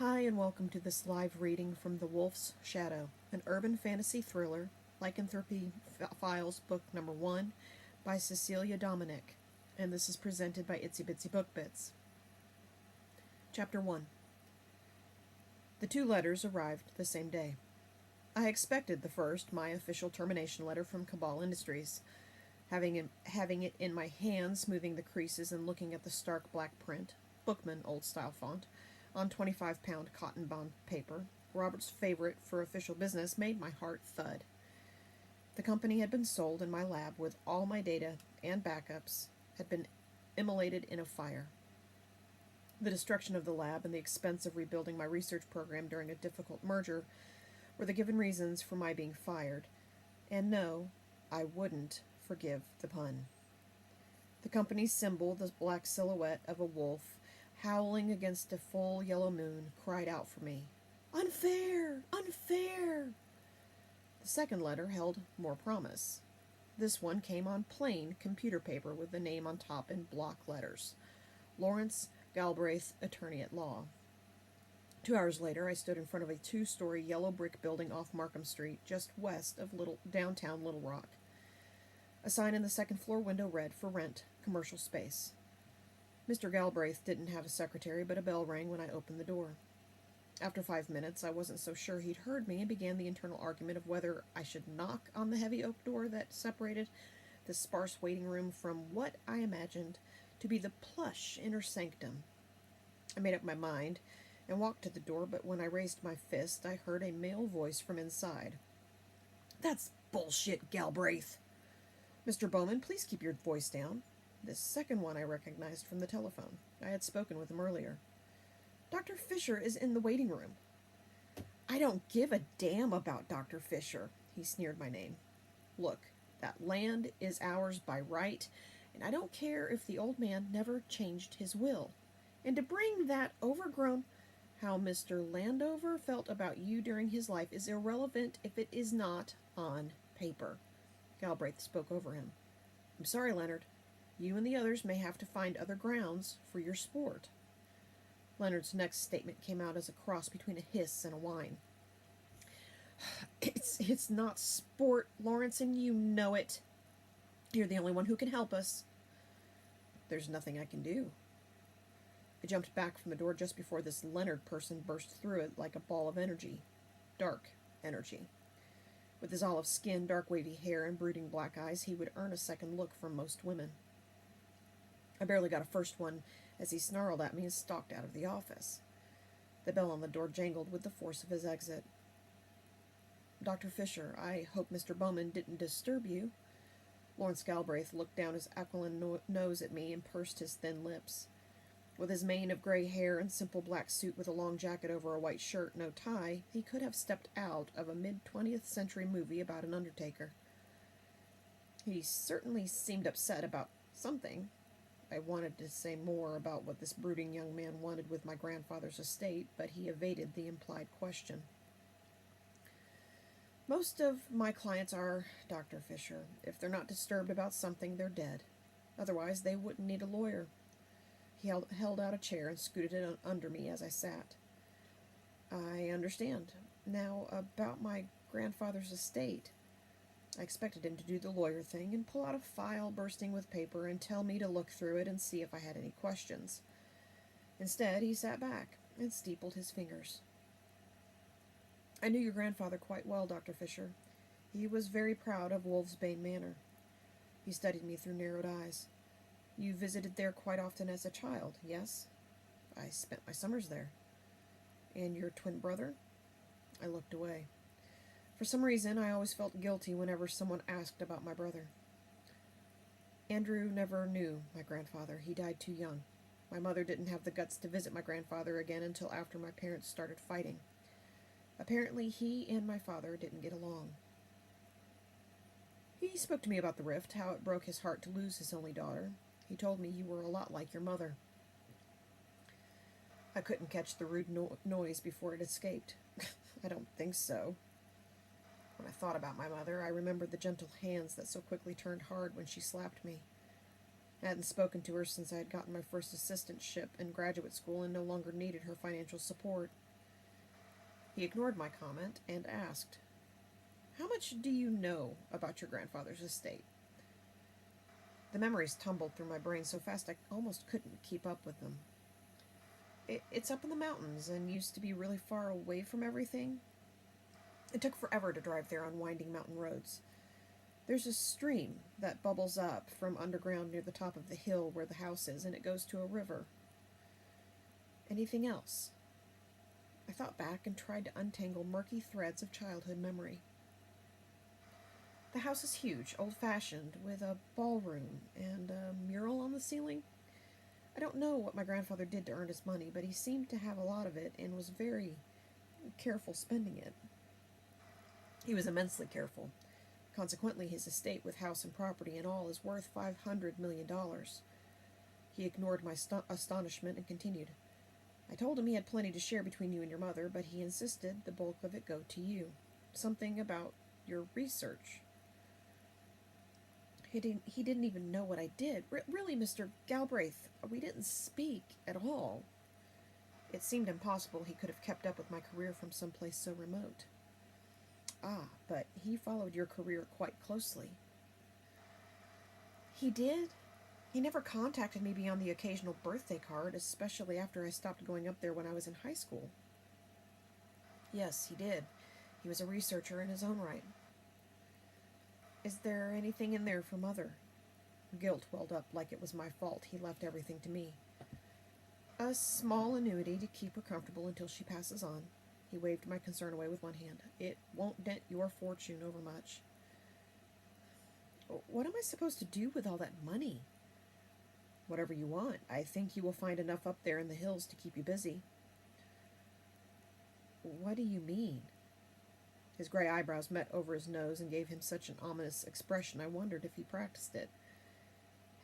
Hi, and welcome to this live reading from The Wolf's Shadow, an urban fantasy thriller, Lycanthropy Files, book number 1, by Cecilia Dominic, and this is presented by Itsy Bitsy Book Bits. Chapter 1. The two letters arrived the same day. I expected the first, my official termination letter from Cabal Industries. Having it in my hand, smoothing the creases and looking at the stark black print, Bookman old-style font, on 25-pound cotton bond paper, Robert's favorite for official business, made my heart thud. The company had been sold, and my lab, with all my data and backups, had been immolated in a fire. The destruction of the lab and the expense of rebuilding my research program during a difficult merger were the given reasons for my being fired. And no, I wouldn't forgive the pun. The company's symbol, the black silhouette of a wolf, howling against a full yellow moon, cried out for me. Unfair! Unfair! The second letter held more promise. This one came on plain computer paper with the name on top in block letters. Lawrence Galbraith, attorney at law. 2 hours later, I stood in front of a 2-story yellow brick building off Markham Street, just west of downtown Little Rock. A sign in the second-floor window read, "For rent, commercial space." Mr. Galbraith didn't have a secretary, but a bell rang when I opened the door. After 5 minutes, I wasn't so sure he'd heard me, and began the internal argument of whether I should knock on the heavy oak door that separated the sparse waiting room from what I imagined to be the plush inner sanctum. I made up my mind and walked to the door, but when I raised my fist, I heard a male voice from inside. "That's bullshit, Galbraith!" "Mr. Bowman, please keep your voice down." This second one I recognized from the telephone. I had spoken with him earlier. "Dr. Fisher is in the waiting room." "I don't give a damn about Dr. Fisher." He sneered my name. "Look, that land is ours by right, and I don't care if the old man never changed his will. And to bring that overgrown... How Mr. Landover felt about you during his life is irrelevant if it is not on paper." Galbraith spoke over him. "I'm sorry, Leonard. You and the others may have to find other grounds for your sport." Leonard's next statement came out as a cross between a hiss and a whine. It's not sport, Lawrence, and you know it. You're the only one who can help us." "There's nothing I can do." I jumped back from the door just before this Leonard person burst through it like a ball of energy. Dark energy. With his olive skin, dark wavy hair, and brooding black eyes, he would earn a second look from most women. I barely got a first one as he snarled at me and stalked out of the office. The bell on the door jangled with the force of his exit. "Dr. Fisher, I hope Mr. Bowman didn't disturb you." Lawrence Galbraith looked down his aquiline nose at me and pursed his thin lips. With his mane of gray hair and simple black suit with a long jacket over a white shirt, no tie, he could have stepped out of a mid-20th century movie about an undertaker. He certainly seemed upset about something. I wanted to say more about what this brooding young man wanted with my grandfather's estate, but he evaded the implied question. "Most of my clients are, Dr. Fisher. If they're not disturbed about something, they're dead. Otherwise, they wouldn't need a lawyer." He held out a chair and scooted it under me as I sat. "I understand. Now, about my grandfather's estate." I expected him to do the lawyer thing and pull out a file bursting with paper and tell me to look through it and see if I had any questions. Instead, he sat back and steepled his fingers. "I knew your grandfather quite well, Dr. Fisher. He was very proud of Wolfsbane Manor." He studied me through narrowed eyes. "You visited there quite often as a child, yes?" "I spent my summers there." "And your twin brother?" I looked away. For some reason, I always felt guilty whenever someone asked about my brother. "Andrew never knew my grandfather. He died too young. My mother didn't have the guts to visit my grandfather again until after my parents started fighting. Apparently, he and my father didn't get along." "He spoke to me about the rift, how it broke his heart to lose his only daughter. He told me you were a lot like your mother." I couldn't catch the rude noise before it escaped. "I don't think so." When I thought about my mother, I remembered the gentle hands that so quickly turned hard when she slapped me. I hadn't spoken to her since I had gotten my first assistantship in graduate school and no longer needed her financial support. He ignored my comment and asked, "How much do you know about your grandfather's estate?" The memories tumbled through my brain so fast I almost couldn't keep up with them. It's up in the mountains and used to be really far away from everything. It took forever to drive there on winding mountain roads. There's a stream that bubbles up from underground near the top of the hill where the house is, and it goes to a river. Anything else? I thought back and tried to untangle murky threads of childhood memory. The house is huge, old-fashioned, with a ballroom and a mural on the ceiling. I don't know what my grandfather did to earn his money, but he seemed to have a lot of it and was very careful spending it. He was immensely careful. Consequently, his estate with house and property and all is worth $500 million. He ignored my astonishment and continued. I told him he had plenty to share between you and your mother, but he insisted the bulk of it go to you. Something about your research. He didn't even know what I did. Really, Mr. Galbraith, we didn't speak at all. It seemed impossible he could have kept up with my career from someplace so remote. Ah, but he followed your career quite closely. He did? He never contacted me beyond the occasional birthday card, especially after I stopped going up there when I was in high school. Yes, he did. He was a researcher in his own right. Is there anything in there for Mother? Guilt welled up like it was my fault. He left everything to me. A small annuity to keep her comfortable until she passes on. He waved my concern away with one hand. It won't dent your fortune overmuch. What am I supposed to do with all that money? Whatever you want. I think you will find enough up there in the hills to keep you busy. What do you mean? His gray eyebrows met over his nose and gave him such an ominous expression I wondered if he practiced it.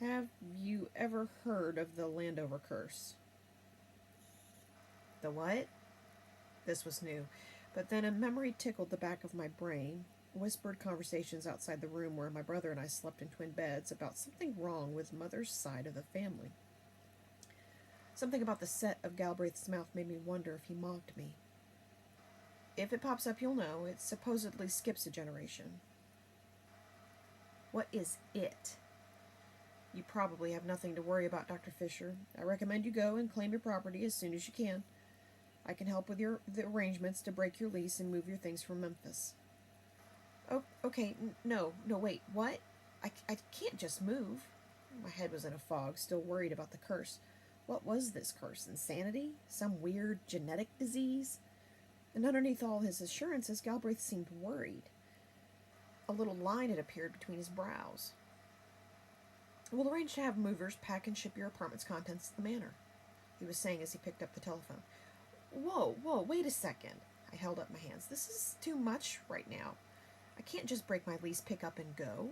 Have you ever heard of the Landover curse? The what? This was new, but then a memory tickled the back of my brain, whispered conversations outside the room where my brother and I slept in twin beds about something wrong with Mother's side of the family. Something about the set of Galbraith's mouth made me wonder if he mocked me. If it pops up, you'll know. It supposedly skips a generation. What is it? You probably have nothing to worry about, Dr. Fisher. I recommend you go and claim your property as soon as you can. I can help with the arrangements to break your lease and move your things from Memphis. Oh, okay. No, wait. What? I can't just move. My head was in a fog, still worried about the curse. What was this curse? Insanity? Some weird genetic disease? And underneath all his assurances, Galbraith seemed worried. A little line had appeared between his brows. We'll arrange to have movers pack and ship your apartment's contents to the manor, he was saying as he picked up the telephone. Whoa, wait a second. I held up my hands. This is too much right now. I can't just break my lease, pick up, and go.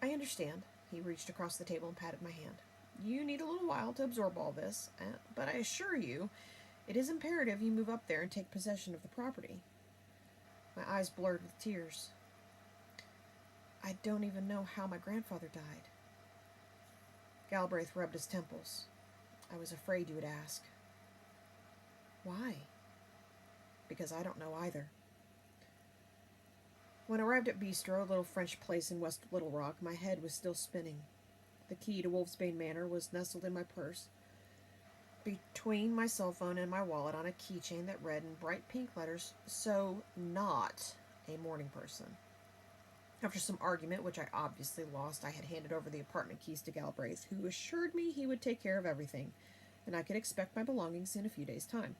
I understand. He reached across the table and patted my hand. You need a little while to absorb all this, but I assure you, it is imperative you move up there and take possession of the property. My eyes blurred with tears. I don't even know how my grandfather died. Galbraith rubbed his temples. I was afraid you would ask. Why? Because I don't know either. When I arrived at Bistro, a little French place in West Little Rock, my head was still spinning. The key to Wolfsbane Manor was nestled in my purse, between my cell phone and my wallet on a keychain that read in bright pink letters, "So not a morning person." After some argument, which I obviously lost, I had handed over the apartment keys to Galbraith, who assured me he would take care of everything, and I could expect my belongings in a few days' time.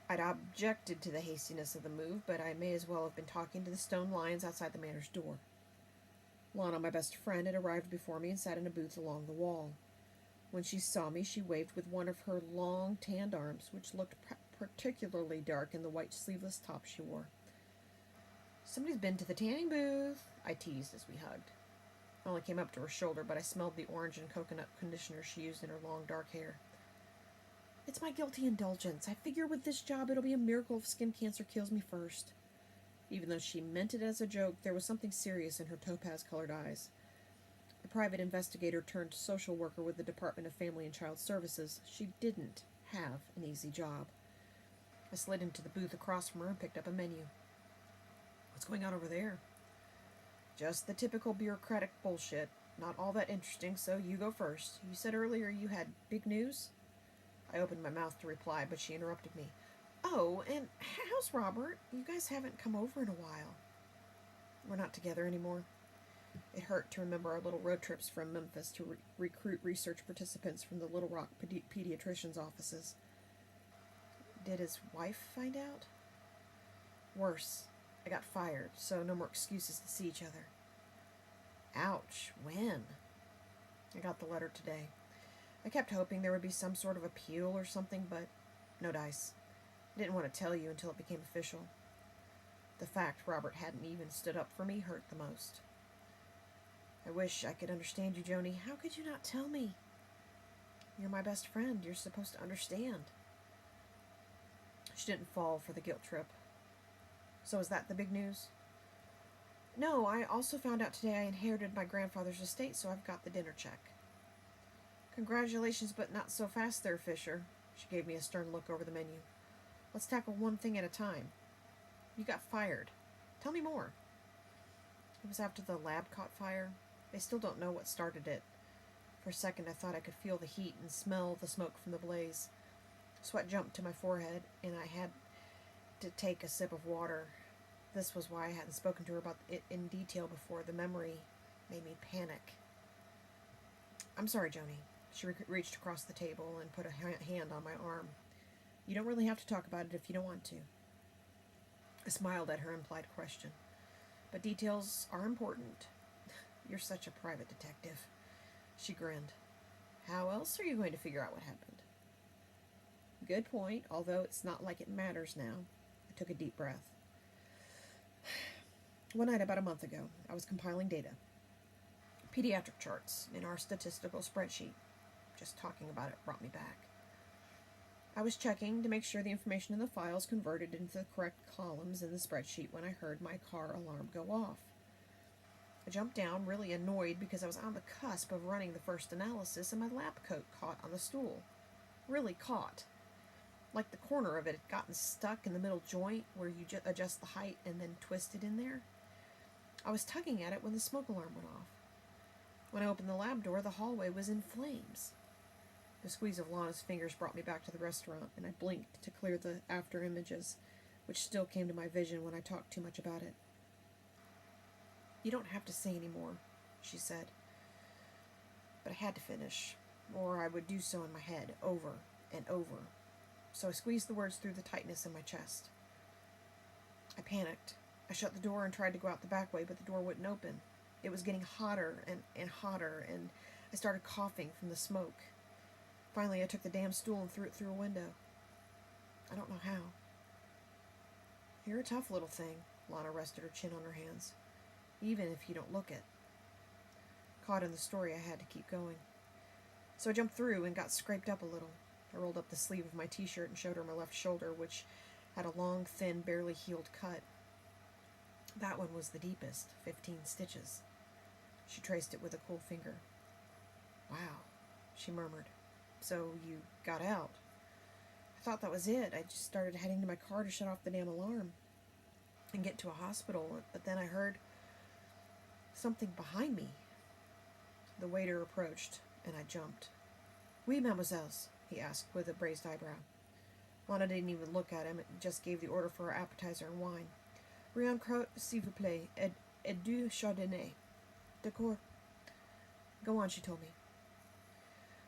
I'd objected to the hastiness of the move, but I may as well have been talking to the stone lions outside the manor's door. Lana, my best friend, had arrived before me and sat in a booth along the wall. When she saw me, she waved with one of her long, tanned arms, which looked particularly dark in the white sleeveless top she wore. Somebody's been to the tanning booth, I teased as we hugged. I only came up to her shoulder, but I smelled the orange and coconut conditioner she used in her long, dark hair. It's my guilty indulgence. I figure with this job it'll be a miracle if skin cancer kills me first. Even though she meant it as a joke, there was something serious in her topaz-colored eyes. A private investigator turned social worker with the Department of Family and Child Services, she didn't have an easy job. I slid into the booth across from her and picked up a menu. What's going on over there? Just the typical bureaucratic bullshit. Not all that interesting, so you go first. You said earlier you had big news? I opened my mouth to reply, but she interrupted me. Oh, and how's Robert? You guys haven't come over in a while. We're not together anymore. It hurt to remember our little road trips from Memphis to recruit research participants from the Little Rock pediatricians' offices. Did his wife find out? Worse. I got fired, so no more excuses to see each other. Ouch. When? I got the letter today. I kept hoping there would be some sort of appeal or something, but no dice. I didn't want to tell you until it became official. The fact Robert hadn't even stood up for me hurt the most. I wish I could understand you, Joanie. How could you not tell me? You're my best friend. You're supposed to understand. She didn't fall for the guilt trip. So is that the big news? No, I also found out today I inherited my grandfather's estate, so I've got the dinner check. Congratulations, but not so fast there, Fisher. She gave me a stern look over the menu. Let's tackle one thing at a time. You got fired. Tell me more. It was after the lab caught fire. They still don't know what started it. For a second I thought I could feel the heat and smell the smoke from the blaze. Sweat jumped to my forehead, and I had to take a sip of water. This was why I hadn't spoken to her about it in detail before. The memory made me panic. I'm sorry, Joanie. She reached across the table and put a hand on my arm. You don't really have to talk about it if you don't want to. I smiled at her implied question. But details are important. You're such a private detective. She grinned. How else are you going to figure out what happened? Good point, although it's not like it matters now. I took a deep breath. One night about a month ago, I was compiling data. Pediatric charts in our statistical spreadsheet. Just talking about it brought me back. I was checking to make sure the information in the files converted into the correct columns in the spreadsheet when I heard my car alarm go off. I jumped down, really annoyed because I was on the cusp of running the first analysis and my lab coat caught on the stool. Really caught. Like the corner of it had gotten stuck in the middle joint where you adjust the height and then twist it in there. I was tugging at it when the smoke alarm went off. When I opened the lab door, the hallway was in flames. The squeeze of Lana's fingers brought me back to the restaurant, and I blinked to clear the after images, which still came to my vision when I talked too much about it. You don't have to say any more, she said. But I had to finish, or I would do so in my head, over and over. So I squeezed the words through the tightness in my chest. I panicked. I shut the door and tried to go out the back way, but the door wouldn't open. It was getting hotter and hotter, and I started coughing from the smoke. Finally, I took the damn stool and threw it through a window. I don't know how. You're a tough little thing. Lana rested her chin on her hands. Even if you don't look it. Caught in the story, I had to keep going. So I jumped through and got scraped up a little. I rolled up the sleeve of my t-shirt and showed her my left shoulder, which had a long, thin, barely healed cut. That one was the deepest, 15 stitches. She traced it with a cool finger. Wow, she murmured. So you got out. I thought that was it. I just started heading to my car to shut off the damn alarm and get to a hospital, but then I heard something behind me. The waiter approached, and I jumped. Oui, mademoiselle, he asked with a raised eyebrow. Lana didn't even look at him, just gave the order for her appetizer and wine. Rien crotte, s'il vous plaît, et du chardonnay. D'accord. Go on, she told me.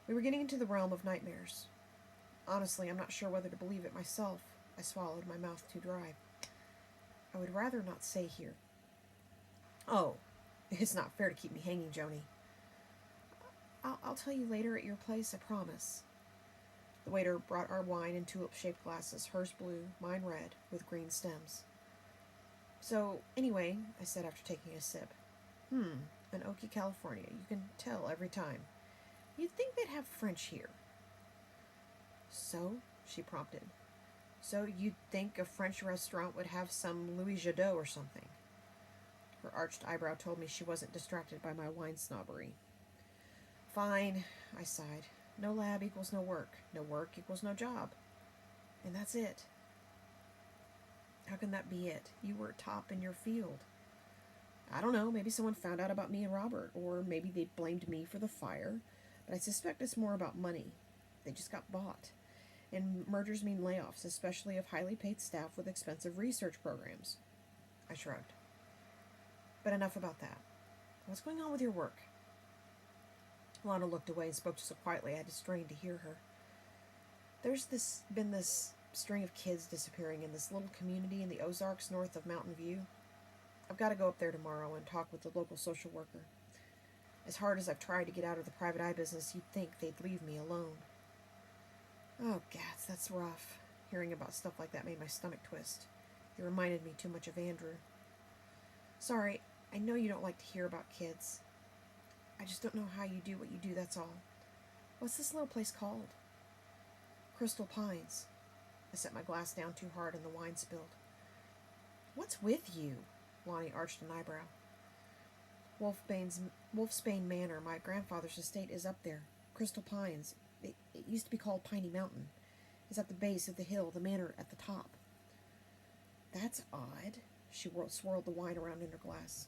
We were getting into the realm of nightmares. Honestly, I'm not sure whether to believe it myself. I swallowed, my mouth too dry. I would rather not say here. Oh, it's not fair to keep me hanging, Joanie. I'll tell you later at your place, I promise. The waiter brought our wine in tulip-shaped glasses, hers blue, mine red, with green stems. So, anyway, I said after taking a sip. An Okie, California. You can tell every time. You'd think they'd have French here. So, she prompted. So you'd think a French restaurant would have some Louis Jadot or something. Her arched eyebrow told me she wasn't distracted by my wine snobbery. Fine, I sighed. No lab equals no work. No work equals no job. And that's it. How can that be it? You were top in your field. I don't know, maybe someone found out about me and Robert, or maybe they blamed me for the fire, but I suspect it's more about money. They just got bought. And mergers mean layoffs, especially of highly paid staff with expensive research programs. I shrugged. But enough about that. What's going on with your work? Lana looked away and spoke so quietly I had to strain to hear her. There's been this string of kids disappearing in this little community in the Ozarks north of Mountain View. I've got to go up there tomorrow and talk with the local social worker. As hard as I've tried to get out of the private eye business, you'd think they'd leave me alone. Oh, gats, that's rough. Hearing about stuff like that made my stomach twist. It reminded me too much of Andrew. Sorry, I know you don't like to hear about kids. I just don't know how you do what you do, that's all. What's this little place called? Crystal Pines. I set my glass down too hard and the wine spilled. What's with you? Lonnie arched an eyebrow. Wolfsbane Manor, my grandfather's estate, is up there. Crystal Pines. It used to be called Piney Mountain. It's at the base of the hill, the manor at the top. That's odd. She swirled the wine around in her glass.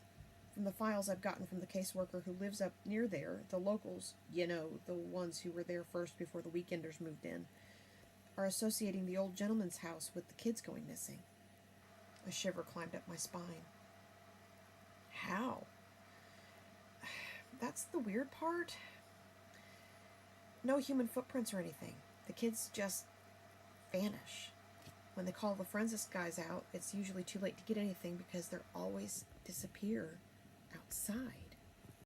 From the files I've gotten from the caseworker who lives up near there, the locals, you know, the ones who were there first before the weekenders moved in, are associating the old gentleman's house with the kids going missing. A shiver climbed up my spine. How? That's the weird part. No human footprints or anything. The kids just vanish. When they call the forensics guys out, it's usually too late to get anything because they're always disappear outside.